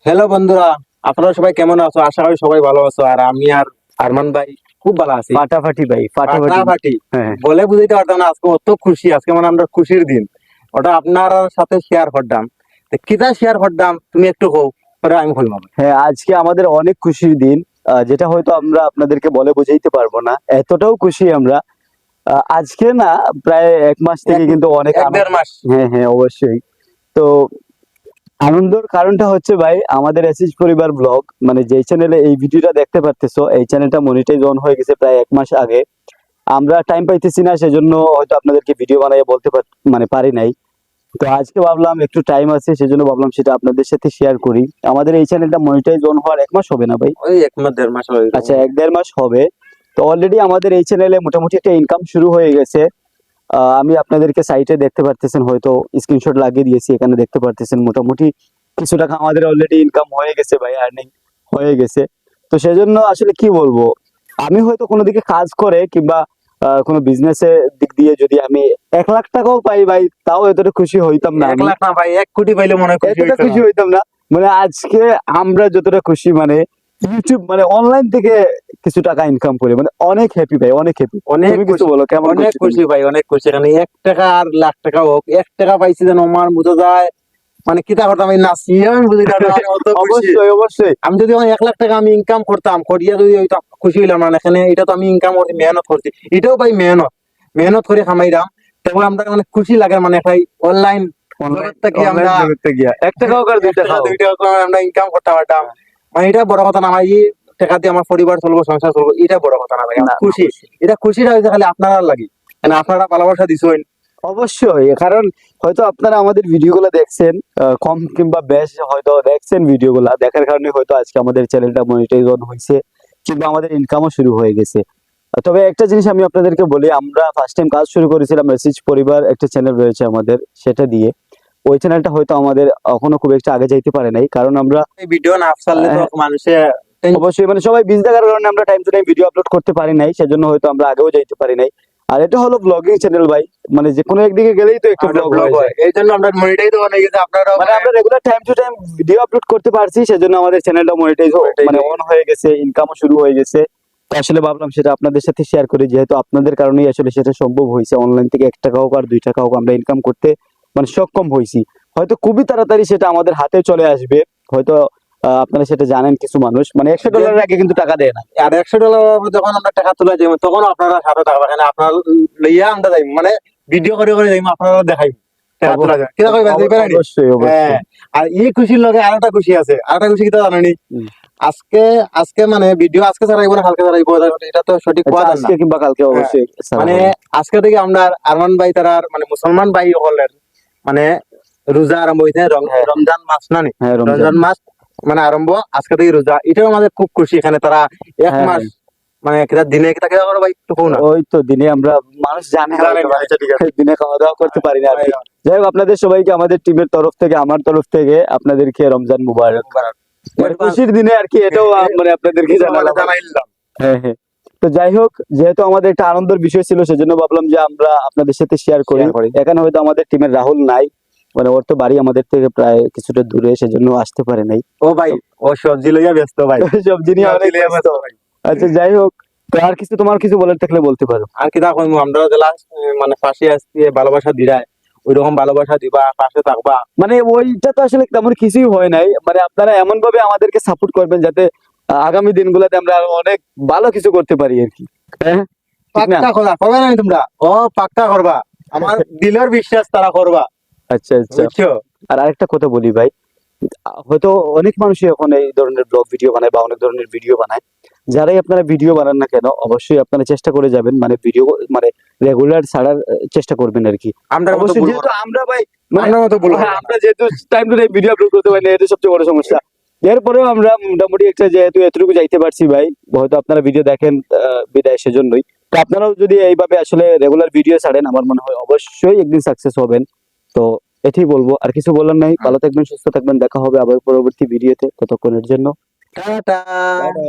Hello বন্ধুরা, আপনারা সবাই কেমন আছো? আশা করি সবাই ভালো আছো। আর আমি আর আরমান ভাই খুব ভালো আছি। ফাটাফাটি ভাই, ফাটাফাটি। ফাটাফাটি হ্যাঁ, বলে বুঝাইতে পারতাম না, আজকে অত খুশি। আজকে মানে আমরা খুশির দিন, ওটা আপনার সাথে শেয়ার করতাম। কিতা শেয়ার করতাম তুমি একটু কও, পরে আমি বলবো। হ্যাঁ, আজকে আমাদের অনেক খুশির দিন, যেটা হয়তো আমরা আপনাদেরকে বলে বুঝাইতে পারবো না, এতটাও খুশি আমরা। আজকে না, প্রায় 1 মাস থেকে কিন্তু অনেক এক আনন্দ। দেড় মাস। হ্যাঁ হ্যাঁ, অবশ্যই। তো আনন্দের কারণটা হচ্ছে ভাই, আমাদের এসএস পরিবার ব্লগ, মানে যেই চ্যানেলে এই ভিডিওটা দেখতে পারতেছো, এই চ্যানেলটা মনিটাইজ অন হয়ে গেছে প্রায় 1 মাস আগে। আমরা টাইম পাইতেছি না, সেজন্য হয়তো আপনাদেরকে ভিডিও বানাই বলতে মানে পারি নাই। তো আজকে ভাবলাম একটু টাইম আছে, সেজন্য ভাবলাম সেটা আপনাদের সাথে শেয়ার করি। আমাদের এই চ্যানেলটা মনিটাইজ অন হওয়ার 1 মাস হবে না ভাই? ওই এক মাস দেড় মাস হয়ে গেল। আচ্ছা, 1-1.5 মাস হবে। তো অলরেডি আমাদের এই চ্যানেলে মোটামুটি একটা ইনকাম শুরু হয়ে গেছে। আমি আপনাদেরকে সাইটে দেখতে পারতেছেন, হয়তো স্ক্রিনশট লাগিয়ে দিয়েছি, এখানে দেখতে পারতেছেন মোটামুটি কিছু টাকা আমাদের অলরেডি ইনকাম হয়ে গেছে ভাই, আর্নিং হয়ে গেছে। তো সেজন্য আসলে কি বলবো, আমি হয়তো কোনো দিকে কাজ করে কিংবা কোনো বিজনেসের দিক দিয়ে যদি আমি 1 লাখ টাকাও পাই ভাই, তাও এতটা খুশি হইতাম না। এক আমি লাখ না ভাই, 1 কোটি পাইলে মনে হয় খুশি এতটা হইতো খুশি না। হইতাম না। মানে আজকে আমরা যতটা খুশি, মানে ইউটিউব মানে অনলাইন থেকে কিছু টাকা ইনকাম করে মানে অনেক হ্যাপি ভাই, অনেক হ্যাপি। অনেক তুমি কিছু খুশি, বলো, কেমন অনেক খুশি তুমি? খুশি ভাই, অনেক খুশি। এখানে 1 টাকা আর লাখ টাকা হোক, 1 টাকা পাইছি যেন আমার বোঝা যায় মানে কিতা করতাম, আমি নাচি আমি বুঝি না, আমি অত খুশি। অবশ্যই অবশ্যই। আমি যদি আমার 1 লাখ টাকা আমি ইনকাম করতাম, করিয়া যদি হইতাম, খুশি হইলাম না। এখানে এটা তো আমি ইনকাম করছি, মেহনত করছি, এটাও ভাই মেহনত, মেহনত করে খামাইরাম। তবে আমরা মানে খুশি লাগে, মানে ভাই অনলাইন অনলাইন জগৎ থেকে অনলাইন আমরা জগতে গিয়া 1 টাকা হোক আর 2 টাকা 1 টাকা হোক। 2 টাকা করে আমরা ইনকাম করতে পারতাম। মানে এটা বড় কথা না ভাই, এই টাকা দিয়ে আমার পরিবার চলবো, সংসার চলবো, এটা বড় কথা না ভাই। না আমার না, খুশি, অবশ্যই এটা খুশিটা হয়েছে খালি আপনারা লাগি, মানে আপনারা ভালোবাসা দিছেন। অবশ্যই। কারণ হয়তো আপনারা আমাদের ভিডিওগুলো দেখছেন, কম কিংবা বেশ হয়তো দেখছেন, ভিডিওগুলো দেখার কারণে হয়তো আজকে আমাদের চ্যানেলটা মনিটাইজ অন হয়েছে কিংবা আমাদের ইনকামও শুরু হয়ে গেছে। তবে একটা জিনিস আমি আপনাদেরকে বলি, আমরা ফার্স্ট টাইম কাজ শুরু করেছিলাম মেসেজ পরিবার, একটা চ্যানেল রয়েছে আমাদের, সেটা দিয়ে। ওই চ্যানেলটা হয়তো আমাদের এখনো খুব একটা আগে যাইতে পারে নাই, কারণ আমরা এই ভিডিও না ছাড়লে তো মানুষে অবশ্যই মানে সবাই বিজি থাকার কারণে আমরা time to time video upload করতে পারি নাই, সেজন্য হয়তো আমরা আগেও যাইতে পারি নাই। আর এটা হলো ব্লগিং চ্যানেল ভাই, মানে যে কোনো একদিকে গেলেই তো একটা ব্লগ ব্লগ হয়ে হয়, যায়। এই জন্য আমরা মনিটাইজ হয়ে গেছে। আপনারা মানে আমরা regular time to time video upload করতে পারছি, সেজন্য আমাদের চ্যানেলটা মনিটাইজ মানে অন হয়ে গেছে, ইনকামও শুরু হয়ে গেছে। তো আসলে ভাবলাম সেটা আপনাদের সাথে শেয়ার করি, যেহেতু আপনাদের কারণেই আসলে সেটা সম্ভব হয়েছে। অনলাইন থেকে 1 টাকা হোক আর 2 টাকা হোক আমরা ইনকাম করতে মানে সক্ষম হয়েছি। হয়তো খুবই তাড়াতাড়ি সেটা আমাদের হাতে চলে আসবে, হয়তো আপনারা সেটা জানেন। কিছু মানুষ মানে $100 আগে কিন্তু টাকা দেয় না। আর $100 যখন আমরা টাকা তুলে যাই, তখন আপনারা সাথে থাকবেন, এখানে আপনার লইয়া আমরা যাই, মানে ভিডিও করে করে যাই, আপনারা দেখাই টাকা তোলা যায় কিনা, কইবা যাইবে না? অবশ্যই হ্যাঁ। অবশ্যই। আর এই খুশির লগে আরেকটা খুশি আছে, আরেকটা খুশি কিটা জানেনি? হুম। আজকে আজকে মানে ভিডিও আজকে ছাড়াইবো না কালকে ছাড়াইবো, এটা তো সঠিক আচ্ছা, কোয়া যান না। আজকে কিংবা কালকে হ্যাঁ, অবশ্যই ছাড়া মানে হবে। আজকে থেকে আমরা আরমান ভাই তারার মানে মুসলমান ভাই হলেন, মানে রোজা আরম্ভ হইছে, হ্যাঁ রমজান মাস না নি? হ্যাঁ, রমজান। রমজান মাস মানে আরম্ভ আজকে থেকে রোজা, এটাও আমাদের খুব খুশি। এখানে তারা এক হ্যাঁ মাস হ্যাঁ, মানে কিটা দিনে কিটা কিটা করো ভাই একটু কও না। ওই তো দিনে আমরা, মানুষ জানে জানেন, হয়তো, আচ্ছা ঠিক আছে। দিনে খাওয়া দাওয়া করতে পারি না আর কি। যাই হোক, আপনাদের সবাইকে আমাদের টিমের তরফ থেকে, আমার তরফ থেকে আপনাদেরকে রমজান মুবারক। মানে খুশির দিনে আর কি, এটাও মানে আপনাদেরকে জানালাম। জানাইলাম। হ্যাঁ হ্যাঁ। তো যাই হোক, যেহেতু আমাদের একটা আনন্দের বিষয় ছিল, সেজন্য ভাবলাম যে আমরা আপনাদের সাথে শেয়ার করি। শেয়ার করি। এখানে হয়তো আমাদের টিমের রাহুল নাই, মানে ওর তো বাড়ি আমাদের থেকে প্রায় কিছুটা দূরে, সেজন্য আসতে পারে নাই। ও ভাই, ও সবজি লইয়া ব্যস্ত ভাই, সবজি নিয়ে সবজি অনেক লইয়া ব্যস্ত। ব্যস্ত ভাই। আচ্ছা যাই হোক, তো আর কিছু তোমার কিছু বলার থাকলে বলতে পারো। আর কিটা কইমু, আমরা জেলা মানে পাশে আসছে ভালোবাসা দিরাই, ওইরকম ভালোবাসা দিবা, পাশে থাকবা। মানে ওইটা তো আসলে তেমন কিছুই হয় নাই, মানে আপনারা এমন ভাবে আমাদেরকে সাপোর্ট করবেন যাতে আগামী দিনগুলোতে আমরা আরো অনেক ভালো কিছু করতে পারি আর কি। হ্যাঁ, ঠিক না? পাক্কা কথা করবা না তোমরা? ও পাক্কা করবা, আমার দিলের বিশ্বাস তারা করবা, আচ্ছা আচ্ছা। বুঝছো? আর আরেকটা কথা বলি ভাই, হয়তো অনেক মানুষই এখন এই ধরনের ব্লগ ভিডিও বানায় বা অনেক ধরনের ভিডিও বানায়। যারাই আপনারা ভিডিও বানান না কেন, অবশ্যই আপনারা চেষ্টা করে যাবেন, মানে ভিডিও মানে রেগুলার ছাড়ার চেষ্টা করবেন আর কি। আমরার মতো অবশ্যই, ভুল যেহেতু করবা না। আমরা ভাই মানে আমরার মতো ভুল হ্যাঁ, করবা না। আমরা যেহেতু time to time video upload করতে পারি না, এটা সবচেয়ে বড় সমস্যা। এরপরেও আমরা মোটামুটি একটা যেহেতু এতটুকু যাইতে পারছি ভাই, হয়তো আপনারা ভিডিও দেখেন বিদায়, সেজন্যই। তো আপনারাও যদি এইভাবে আসলে রেগুলার ভিডিও ছাড়েন, আমার মনে হয় অবশ্যই একদিন সাকসেস হবেন। তো এটাই বলবো, আর কিছু বলার নাই। ভালো থাকবেন, সুস্থ থাকবেন, দেখা হবে আবার পরবর্তী ভিডিওতে। ততক্ষণের জন্য টাটা। টাটা।